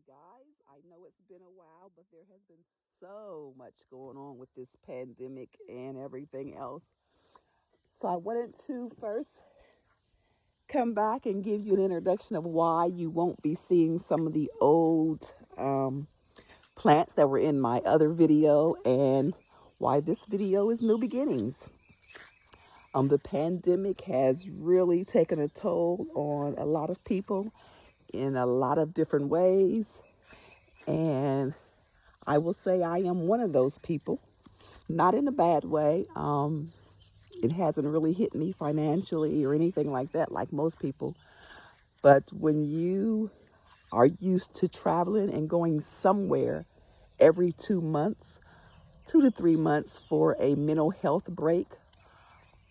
guys. I know it's been a while, but there has been so much going on with this pandemic and everything else. So I wanted to first come back and give you an introduction of why you won't be seeing some of the old plants that were in my other video and why this video is new beginnings. The pandemic has really taken a toll on a lot of people in a lot of different ways. And I will say I am one of those people, not in a bad way. It hasn't really hit me financially or anything like that, like most people. But when you are used to traveling and going somewhere every 2 months, 2 to 3 months for a mental health break,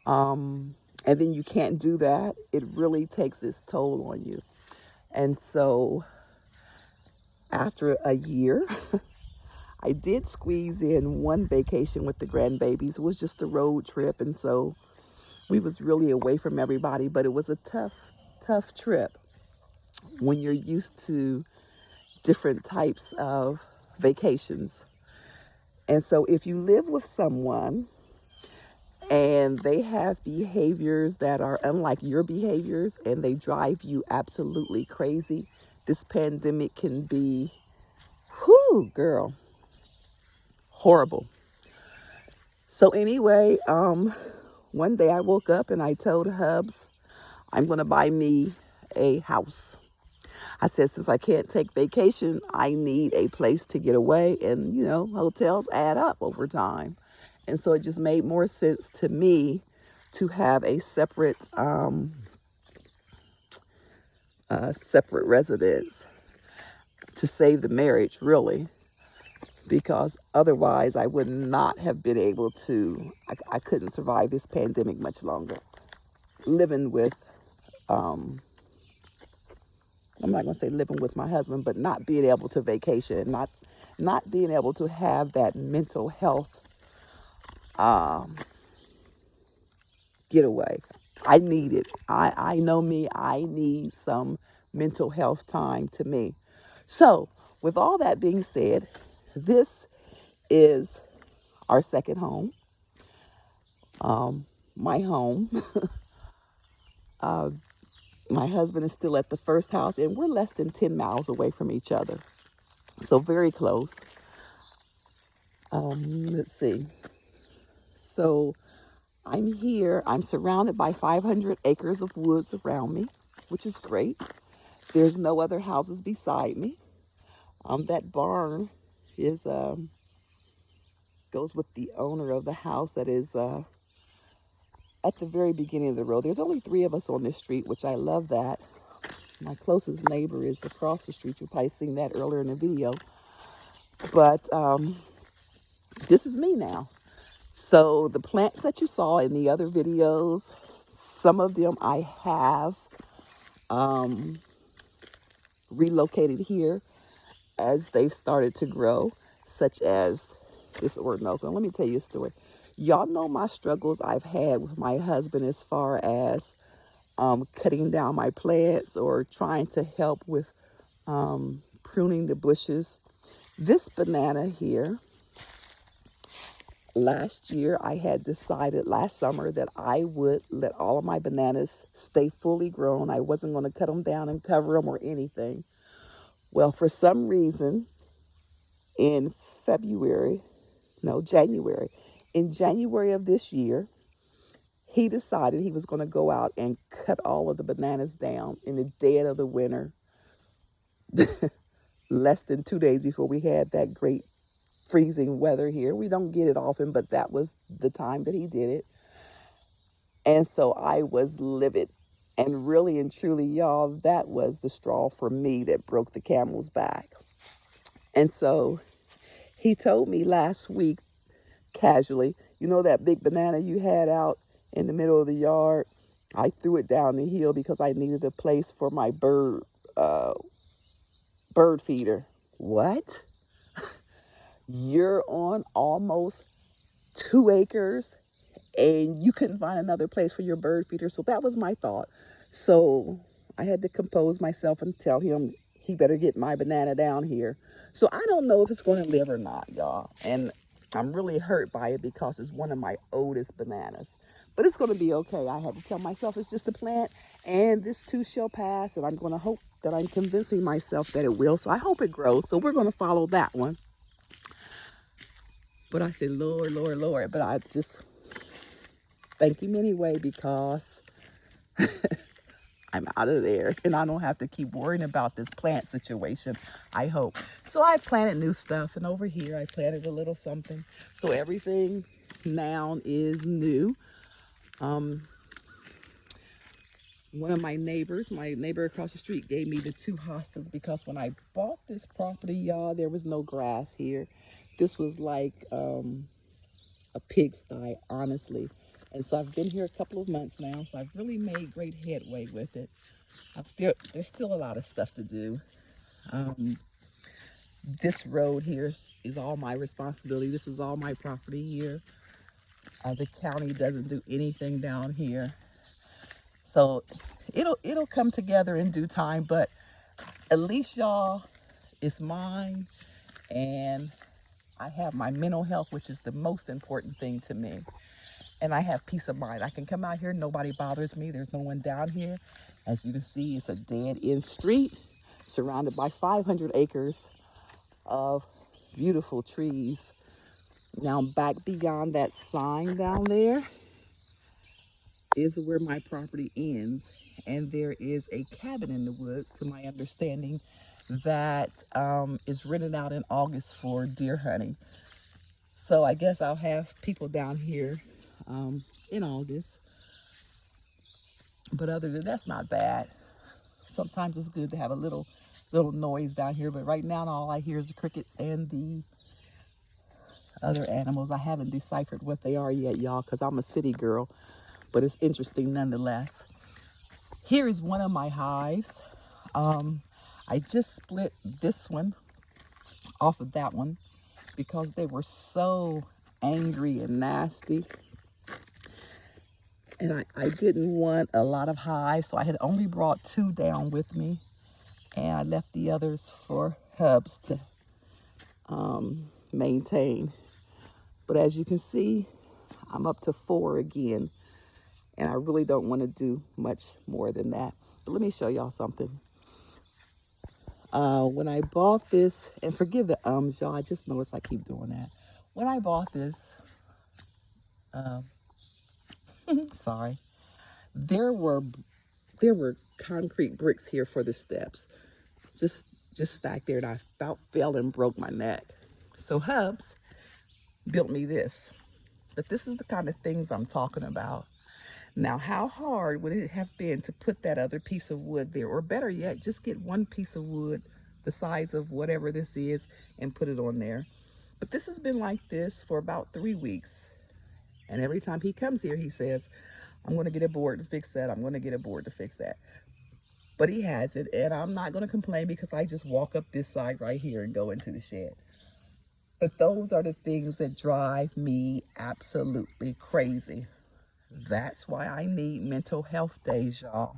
and then you can't do that, it really takes its toll on you. And so after a year, I did squeeze in one vacation with the grandbabies. It was just a road trip, and so we was really away from everybody, but it was a tough trip when you're used to different types of vacations. And so if you live with someone and they have behaviors that are unlike your behaviors and they drive you absolutely crazy, this pandemic can be, whoo, girl, horrible. So anyway, one day I woke up and I told Hubs, I'm going to buy me a house. I said, since I can't take vacation, I need a place to get away. And, hotels add up over time. And so it just made more sense to me to have a separate residence to save the marriage, really. Because otherwise I would not have been able to, I couldn't survive this pandemic much longer. Living with, I'm not going to say living with my husband, but not being able to vacation, not being able to have that mental health getaway. I need it. I know me, I need some mental health time to me. So with all that being said, this is our second home. My home. My husband is still at the first house, and we're less than 10 miles away from each other. So very close. Let's see. So I'm here. I'm surrounded by 500 acres of woods around me, which is great. There's no other houses beside me. That barn is goes with the owner of the house that is at the very beginning of the road. There's only 3 of us on this street, which I love that. My closest neighbor is across the street. You've probably seen that earlier in the video. But this is me now. So the plants that you saw in the other videos, some of them I have relocated here as they've started to grow, such as this Orinoco. Let me tell you a story. Y'all know my struggles I've had with my husband as far as cutting down my plants or trying to help with pruning the bushes. This banana here, last year I had decided last summer that I would let all of my bananas stay fully grown. I wasn't going to cut them down and cover them or anything. Well, for some reason, in January, in January of this year, he decided he was going to go out and cut all of the bananas down in the dead of the winter, less than 2 days before we had that great freezing weather here. We don't get it often, but that was the time that he did it. And so I was livid. And really and truly, y'all, that was the straw for me that broke the camel's back. And so he told me last week, casually, that big banana you had out in the middle of the yard? I threw it down the hill because I needed a place for my bird feeder. What? You're on almost 2 acres and you couldn't find another place for your bird feeder? So that was my thought. So I had to compose myself and tell him he better get my banana down here. So I don't know if it's going to live or not, y'all. And I'm really hurt by it because it's one of my oldest bananas. But it's going to be okay. I had to tell myself it's just a plant and this too shall pass. And I'm going to hope that I'm convincing myself that it will. So I hope it grows. So we're going to follow that one. But I said, Lord, Lord, Lord. But I just thank him anyway because I'm out of there and I don't have to keep worrying about this plant situation, I hope. So I planted new stuff, and over here I planted a little something. So everything now is new. One of my neighbor across the street gave me the 2 hostas because when I bought this property, y'all, there was no grass here. This was like a pigsty, honestly. And so I've been here a couple of months now, so I've really made great headway with it. There's still a lot of stuff to do. This road here is all my responsibility. This is all my property here. The county doesn't do anything down here. So it'll come together in due time, but at least, y'all, it's mine, and I have my mental health, which is the most important thing to me. And I have peace of mind. I can come out here, nobody bothers me. There's no one down here. As you can see, it's a dead-end street surrounded by 500 acres of beautiful trees. Now, back beyond that sign down there is where my property ends. And there is a cabin in the woods, to my understanding, that is rented out in August for deer hunting. So I guess I'll have people down here in August. But other than that's not bad. Sometimes it's good to have a little noise down here. But right now, all I hear is the crickets and the other animals. I haven't deciphered what they are yet, y'all, because I'm a city girl. But it's interesting nonetheless. Here is one of my hives. I just split this one off of that one because they were so angry and nasty. And I didn't want a lot of hives, so I had only brought 2 down with me. And I left the others for hubs to maintain. But as you can see, I'm up to 4 again. And I really don't want to do much more than that. But let me show y'all something. When I bought this, and forgive the y'all, I just noticed I keep doing that. When I bought this, sorry, there were concrete bricks here for the steps, just stacked there, and I about fell and broke my neck. So Hubs built me this. But this is the kind of things I'm talking about. Now, how hard would it have been to put that other piece of wood there? Or better yet, just get one piece of wood the size of whatever this is and put it on there. But this has been like this for about 3 weeks. And every time he comes here, he says, I'm going to get a board to fix that. I'm going to get a board to fix that. But he has it, and I'm not going to complain because I just walk up this side right here and go into the shed. But those are the things that drive me absolutely crazy. That's why I need mental health days, y'all.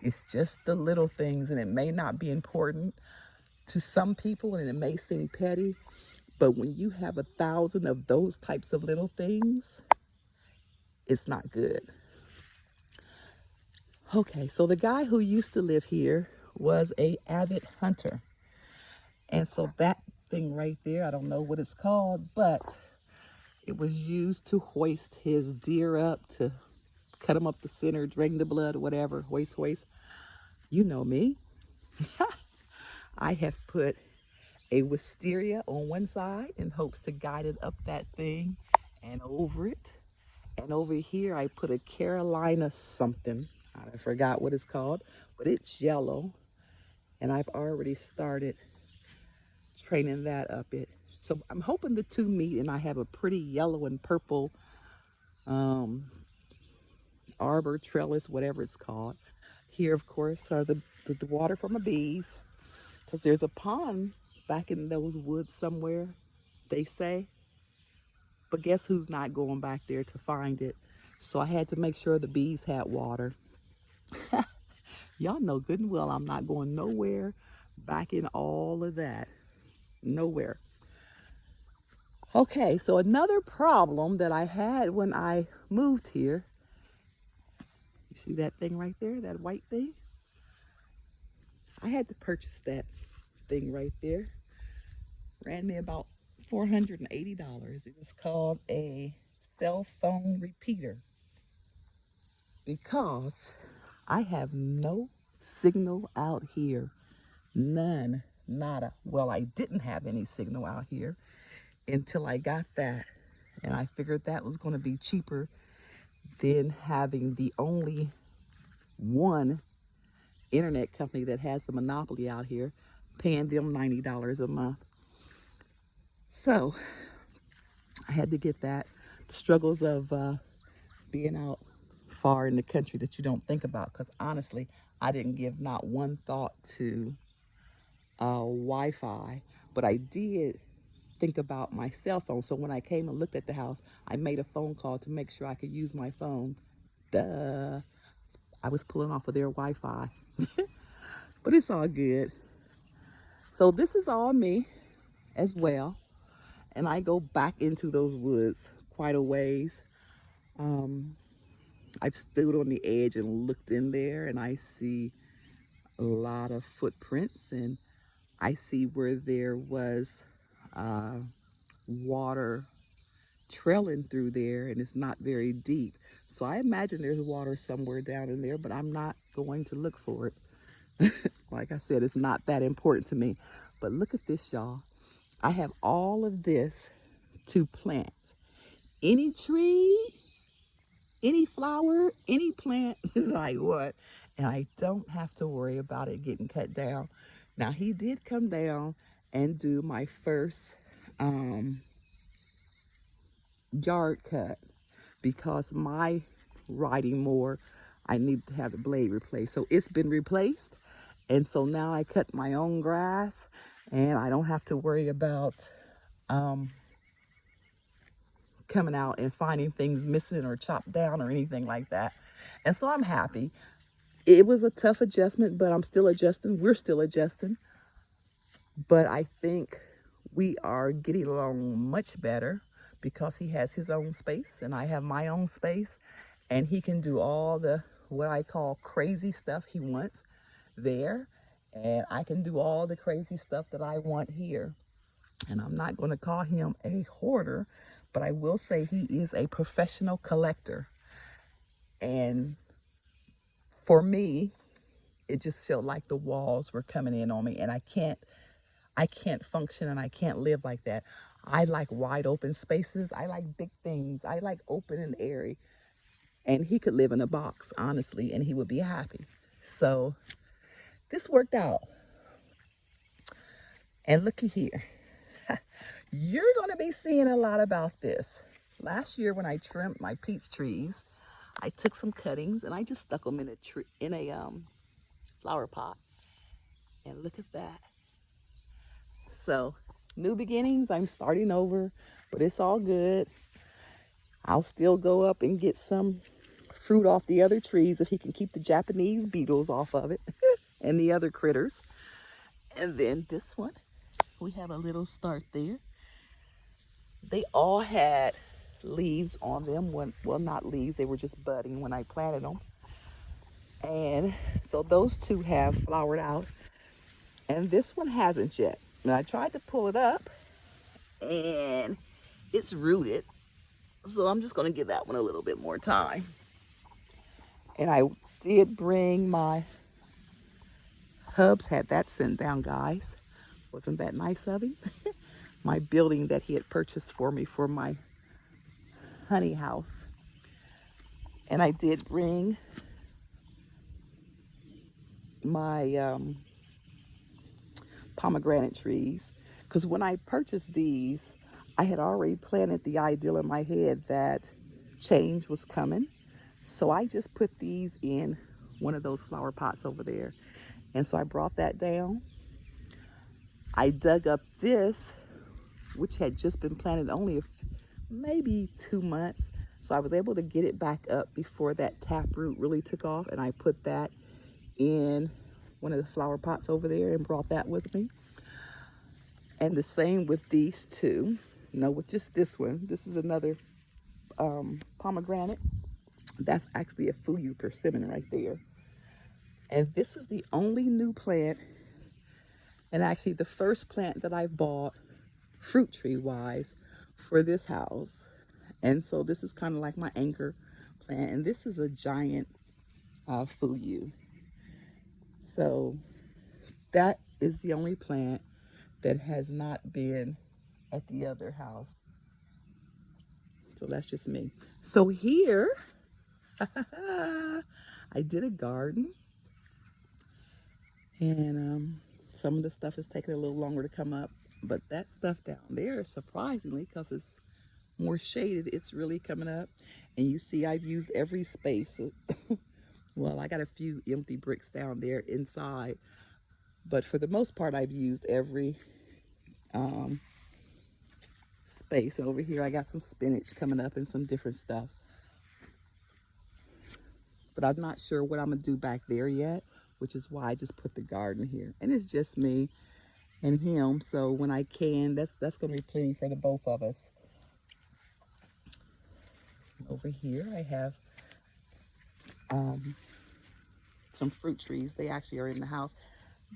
It's just the little things, and it may not be important to some people, and it may seem petty, but when you have 1,000 of those types of little things, it's not good. Okay, so the guy who used to live here was an avid hunter. And so that thing right there, I don't know what it's called, but it was used to hoist his deer up, to cut him up the center, drain the blood, whatever, hoist. You know me. I have put a wisteria on one side in hopes to guide it up that thing and over it. And over here, I put a Carolina something. I forgot what it's called, but it's yellow. And I've already started training that up it. So I'm hoping the 2 meet and I have a pretty yellow and purple arbor trellis, whatever it's called. Here, of course, are the water for my bees, because there's a pond back in those woods somewhere, they say. But guess who's not going back there to find it? So I had to make sure the bees had water. Y'all know good and well I'm not going nowhere back in all of that. Nowhere. Okay, so another problem that I had when I moved here, you see that thing right there, that white thing? I had to purchase that thing right there. Ran me about $480. It was called a cell phone repeater because I have no signal out here. None, nada. Well, I didn't have any signal out here until I got that. And I figured that was going to be cheaper than having the only one internet company that has the monopoly out here, paying them $90 a month. So I had to get that. The struggles of being out far in the country that you don't think about, because honestly, I didn't give not one thought to Wi-Fi, but I did think about my cell phone. So when I came and looked at the house, I made a phone call to make sure I could use my phone. Duh. I was pulling off of their Wi-Fi. But it's all good. So this is all me as well. And I go back into those woods quite a ways. I've stood on the edge and looked in there, and I see a lot of footprints, and I see where there was water trailing through there, and it's not very deep. So I imagine there's water somewhere down in there, but I'm not going to look for it. Like I said, it's not that important to me. But look at this, y'all. I have all of this to plant. Any tree, any flower, any plant, like what? And I don't have to worry about it getting cut down. Now, he did come down and do my first yard cut because my riding mower, I need to have the blade replaced. So it's been replaced. And so now I cut my own grass, and I don't have to worry about coming out and finding things missing or chopped down or anything like that. And so I'm happy. It was a tough adjustment, but I'm still adjusting. We're still adjusting. But I think we are getting along much better because he has his own space and I have my own space, and he can do all the what I call crazy stuff he wants there, and I can do all the crazy stuff that I want here. And I'm not going to call him a hoarder, but I will say he is a professional collector. And for me, it just felt like the walls were coming in on me, and I can't function and I can't live like that. I like wide open spaces. I like big things. I like open and airy. And he could live in a box, honestly, and he would be happy. So this worked out. And looky here. You're going to be seeing a lot about this. Last year when I trimmed my peach trees, I took some cuttings and I just stuck them in a flower pot. And look at that. So, new beginnings. I'm starting over, but it's all good. I'll still go up and get some fruit off the other trees if he can keep the Japanese beetles off of it and the other critters. And then this one, we have a little start there. They all had leaves on them. Well, not leaves, they were just budding when I planted them. And so those two have flowered out. And this one hasn't yet. And I tried to pull it up and it's rooted. So I'm just going to give that one a little bit more time. And I did bring my hubs, had that sent down, guys. Wasn't that nice of him? My building that he had purchased for me for my honey house. And I did bring my pomegranate trees, because when I purchased these, I had already planted the ideal in my head that change was coming. So I just put these in one of those flower pots over there. And so I brought that down. I dug up this, which had just been planted only maybe 2 months. So I was able to get it back up before that taproot really took off, and I put that in one of the flower pots over there and brought that with me. And the same with these two. No, with just this one. This is another pomegranate. That's actually a Fuyu persimmon right there. And this is the only new plant, and actually the first plant that I bought fruit tree wise for this house. And so this is kind of like my anchor plant, and this is a giant Fuyu. So that is the only plant that has not been at the other house. So that's just me. So here, I did a garden, and some of the stuff is taking a little longer to come up, but that stuff down there, surprisingly, because it's more shaded, it's really coming up. And you see I've used every space. Well, I got a few empty bricks down there inside, but for the most part I've used every space. Over here I got some spinach coming up and some different stuff, but I'm not sure what I'm gonna do back there yet, which is why I just put the garden here. And it's just me and him, so when I can, that's gonna be plenty for the both of us. Over here I have some fruit trees. They actually are in the house.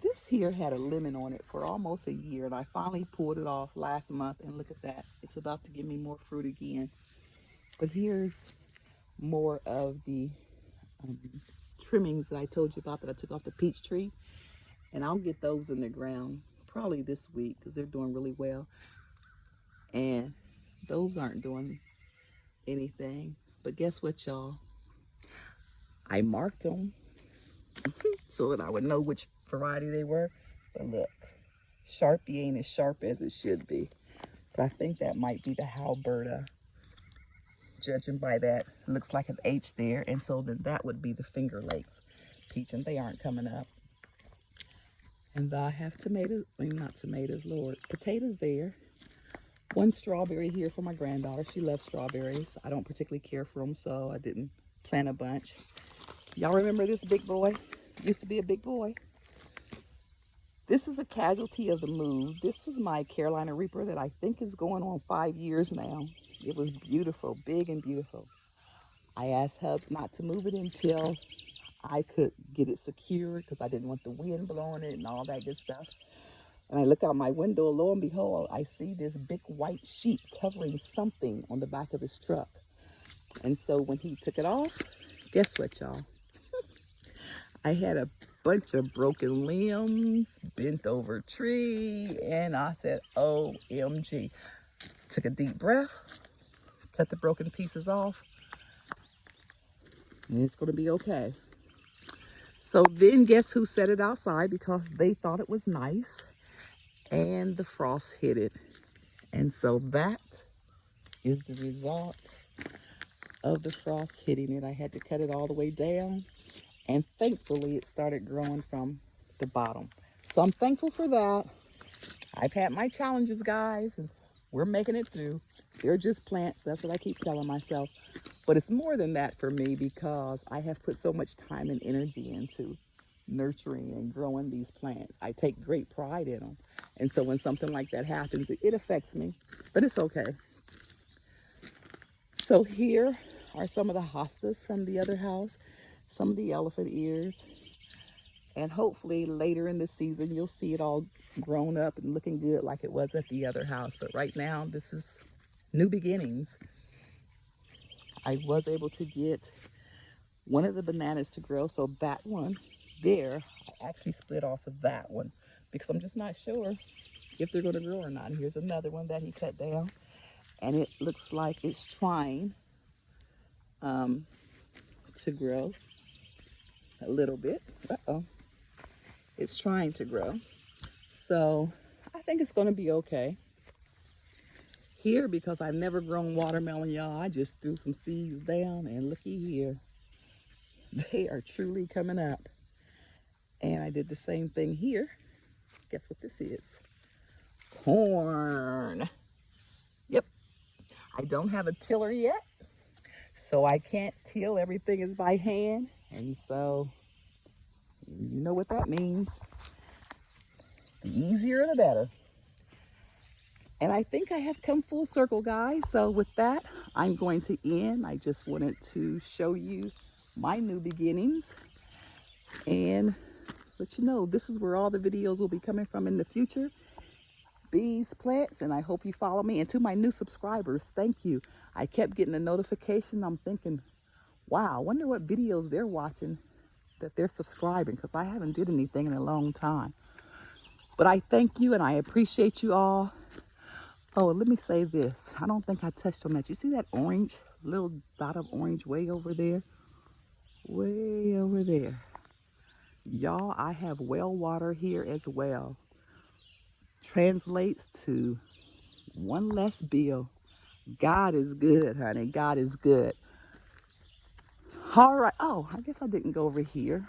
This here had a lemon on it for almost a year, and I finally pulled it off last month, and look at that. It's about to give me more fruit again. But here's more of the trimmings that I told you about that I took off the peach tree, and I'll get those in the ground probably this week because they're doing really well. And those aren't doing anything, but guess what, y'all? I marked them so that I would know which variety they were. But look, Sharpie ain't as sharp as it should be. But I think that might be the Halberta. Judging by that, looks like an H there. And so then that would be the Finger Lakes peach, and they aren't coming up. And I have tomatoes, I mean, not tomatoes, Lord, potatoes there. One strawberry here for my granddaughter. She loves strawberries. I don't particularly care for them, so I didn't plant a bunch. Y'all remember this big boy? Used to be a big boy. This is a casualty of the move. This was my Carolina Reaper that I think is going on 5 years now. It was beautiful, big and beautiful. I asked Hubs not to move it until I could get it secured because I didn't want the wind blowing it and all that good stuff. And I look out my window, lo and behold, I see this big white sheet covering something on the back of his truck. And so when he took it off, guess what, y'all? I had a bunch of broken limbs, bent over tree, and I said, OMG. Took a deep breath, cut the broken pieces off, and it's gonna be okay. So then guess who set it outside because they thought it was nice, and the frost hit it. And so that is the result of the frost hitting it. I had to cut it all the way down. And thankfully, it started growing from the bottom. So I'm thankful for that. I've had my challenges, guys, and we're making it through. They're just plants. That's what I keep telling myself. But it's more than that for me because I have put so much time and energy into nurturing and growing these plants. I take great pride in them. And so when something like that happens, it affects me, but it's okay. So here are some of the hostas from the other house. Some of the elephant ears, and hopefully later in the season you'll see it all grown up and looking good like it was at the other house. But right now this is new beginnings. I was able to get one of the bananas to grow, so that one there I actually split off of that one because I'm just not sure if they're going to grow or not. And here's another one that he cut down, and it looks like it's trying to grow a little bit. It's trying to grow. So I think it's going to be okay. Here, because I've never grown watermelon, y'all, I just threw some seeds down, and looky here. They are truly coming up. And I did the same thing here. Guess what this is? Corn. Yep. I don't have a tiller yet, so I can't till. Everything is by hand. And so You know what that means. The easier the better. And I think I have come full circle, guys. So with that, I'm going to end. I just wanted to show you my new beginnings and let you know this is where all the videos will be coming from in the future. Bees, plants, and I hope you follow me. And to my new subscribers, thank you. I kept getting a notification. I'm thinking, wow, I wonder what videos they're watching that they're subscribing, because I haven't did anything in a long time. But I thank you and I appreciate you all. Oh, let me say this. I don't think I touched on that. You see that orange, little dot of orange way over there? Way over there. Y'all, I have well water here as well. Translates to one less bill. God is good, honey. God is good. All right. Oh, I guess I didn't go over here.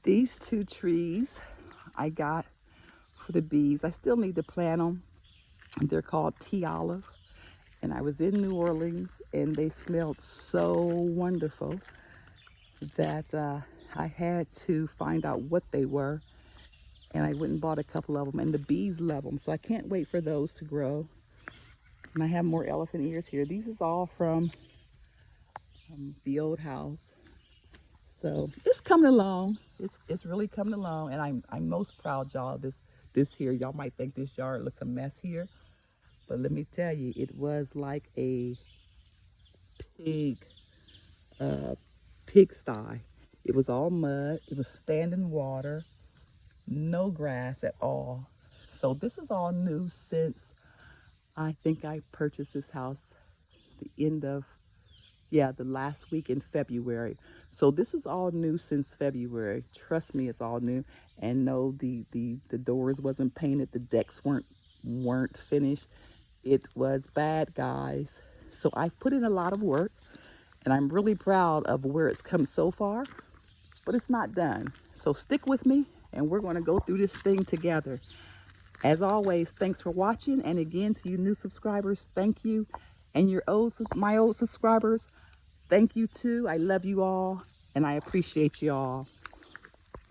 These two trees I got for the bees. I still need to plant them. They're called tea olive. And I was in New Orleans and they smelled so wonderful that I had to find out what they were. And I went and bought a couple of them, and the bees love them. So I can't wait for those to grow. And I have more elephant ears here. These is all from the old house. So it's coming along. It's really coming along, and I'm most proud, y'all. This here, y'all might think this yard looks a mess here, but let me tell you, it was like a pig pigsty. It was all mud. It was standing water, no grass at all. So this is all new since I think I purchased this house the end of, yeah, the last week in February. So this is all new since February. Trust me, it's all new. And no, the doors wasn't painted. The decks weren't finished. It was bad, guys. So I've put in a lot of work, and I'm really proud of where it's come so far, but it's not done. So stick with me, and we're going to go through this thing together. As always, thanks for watching. And again, to you new subscribers, thank you. And my old subscribers, thank you too. I love you all, and I appreciate you all.